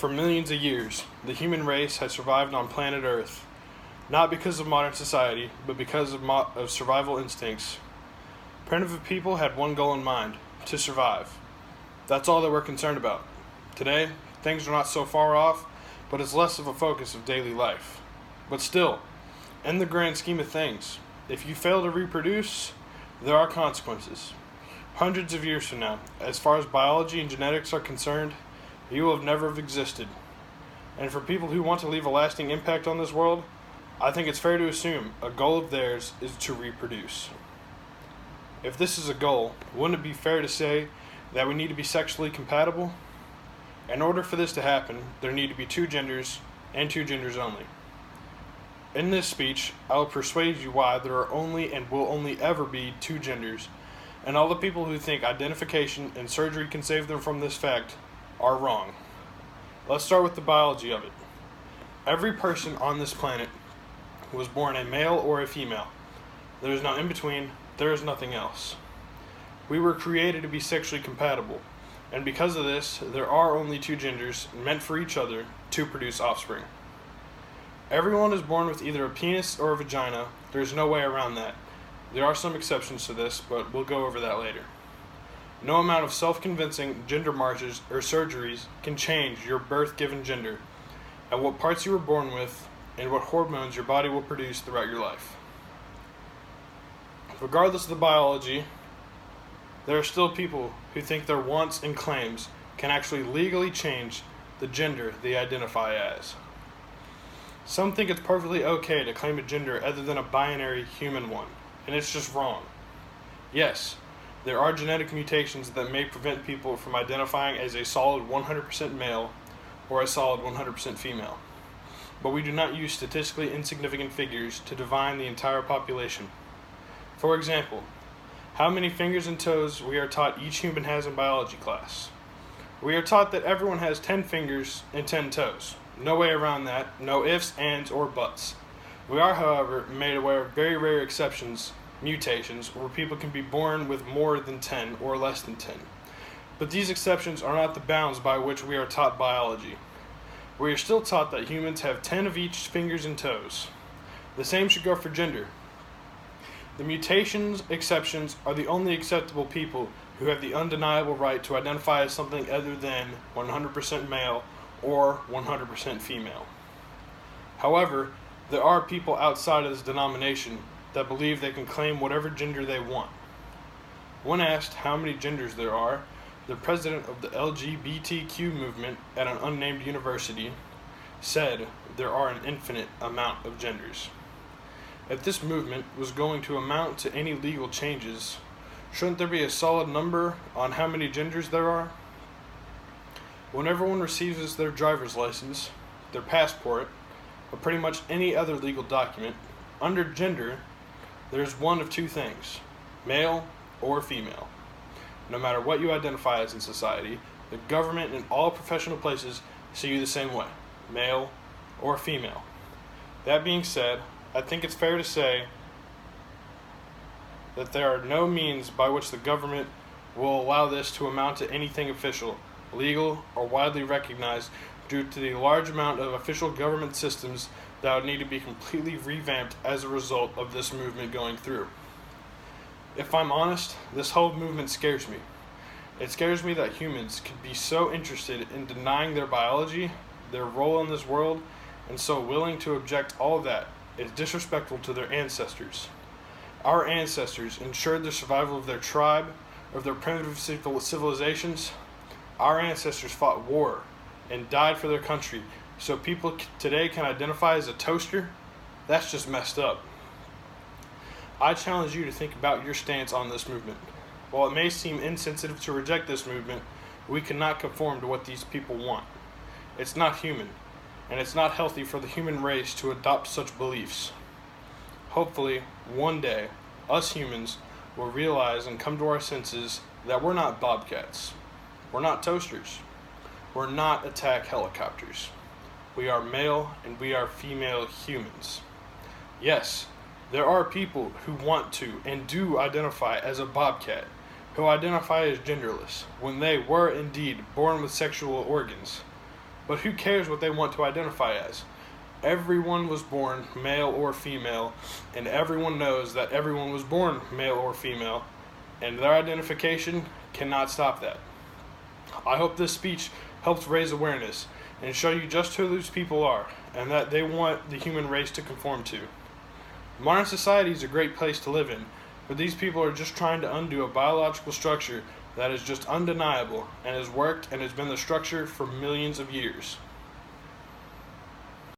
For millions of years, the human race has survived on planet Earth, not because of modern society, but because of survival instincts. Primitive people had one goal in mind: to survive. That's all they were concerned about. Today, things are not so far off, but it's less of a focus of daily life. But still, in the grand scheme of things, if you fail to reproduce, there are consequences. Hundreds of years from now, as far as biology and genetics are concerned, you will have never have existed. And for people who want to leave a lasting impact on this world, I think it's fair to assume a goal of theirs is to reproduce. If this is a goal, wouldn't it be fair to say that we need to be sexually compatible? In order for this to happen, there need to be two genders, and two genders only. In this speech, I will persuade you why there are only and will only ever be two genders, and all the people who think identification and surgery can save them from this fact are wrong. Let's start with the biology of it. Every person on this planet was born a male or a female. There is no in between, there is nothing else. We were created to be sexually compatible, and because of this, there are only two genders meant for each other to produce offspring. Everyone is born with either a penis or a vagina. There's no way around that. There are some exceptions to this, but we'll go over that later. No amount of self-convincing gender marches or surgeries can change your birth-given gender and what parts you were born with and what hormones your body will produce throughout your life. Regardless of the biology, there are still people who think their wants and claims can actually legally change the gender they identify as. Some think it's perfectly okay to claim a gender other than a binary human one, and it's just wrong. Yes, there are genetic mutations that may prevent people from identifying as a solid 100% male or a solid 100% female. But we do not use statistically insignificant figures to define the entire population. For example, how many fingers and toes we are taught each human has in biology class. We are taught that everyone has 10 fingers and 10 toes. No way around that, no ifs, ands, or buts. We are, however, made aware of very rare exceptions, mutations, where people can be born with more than 10 or less than 10. But these exceptions are not the bounds by which we are taught biology. We are still taught that humans have 10 of each fingers and toes. The same should go for gender. The mutations exceptions are the only acceptable people who have the undeniable right to identify as something other than 100% male or 100% female. However, there are people outside of this denomination that believe they can claim whatever gender they want. When asked how many genders there are, the president of the LGBTQ movement at an unnamed university said there are an infinite amount of genders. If this movement was going to amount to any legal changes, shouldn't there be a solid number on how many genders there are? When everyone receives their driver's license, their passport, or pretty much any other legal document, under gender, there's one of two things: male or female. No matter what you identify as in society, the government and all professional places see you the same way: male or female. That being said, I think it's fair to say that there are no means by which the government will allow this to amount to anything official, legal, or widely recognized due to the large amount of official government systems that would need to be completely revamped as a result of this movement going through. If I'm honest, this whole movement scares me. It scares me that humans could be so interested in denying their biology, their role in this world, and so willing to object all of that is disrespectful to their ancestors. Our ancestors ensured the survival of their tribe, of their primitive civilizations. Our ancestors fought war and died for their country, so people today can identify as a toaster? That's just messed up. I challenge you to think about your stance on this movement. While it may seem insensitive to reject this movement, we cannot conform to what these people want. It's not human, and it's not healthy for the human race to adopt such beliefs. Hopefully, one day, us humans will realize and come to our senses that we're not bobcats. We're not toasters. We're not attack helicopters. We are male and we are female humans. Yes, there are people who want to and do identify as a bobcat, who identify as genderless, when they were indeed born with sexual organs. but who cares what they want to identify as? Everyone was born male or female, and everyone knows that everyone was born male or female, and their identification cannot stop that. I hope this speech helps raise awareness and show you just who those people are and that they want the human race to conform to. Modern society is a great place to live in, but these people are just trying to undo a biological structure that is just undeniable and has worked and has been the structure for millions of years.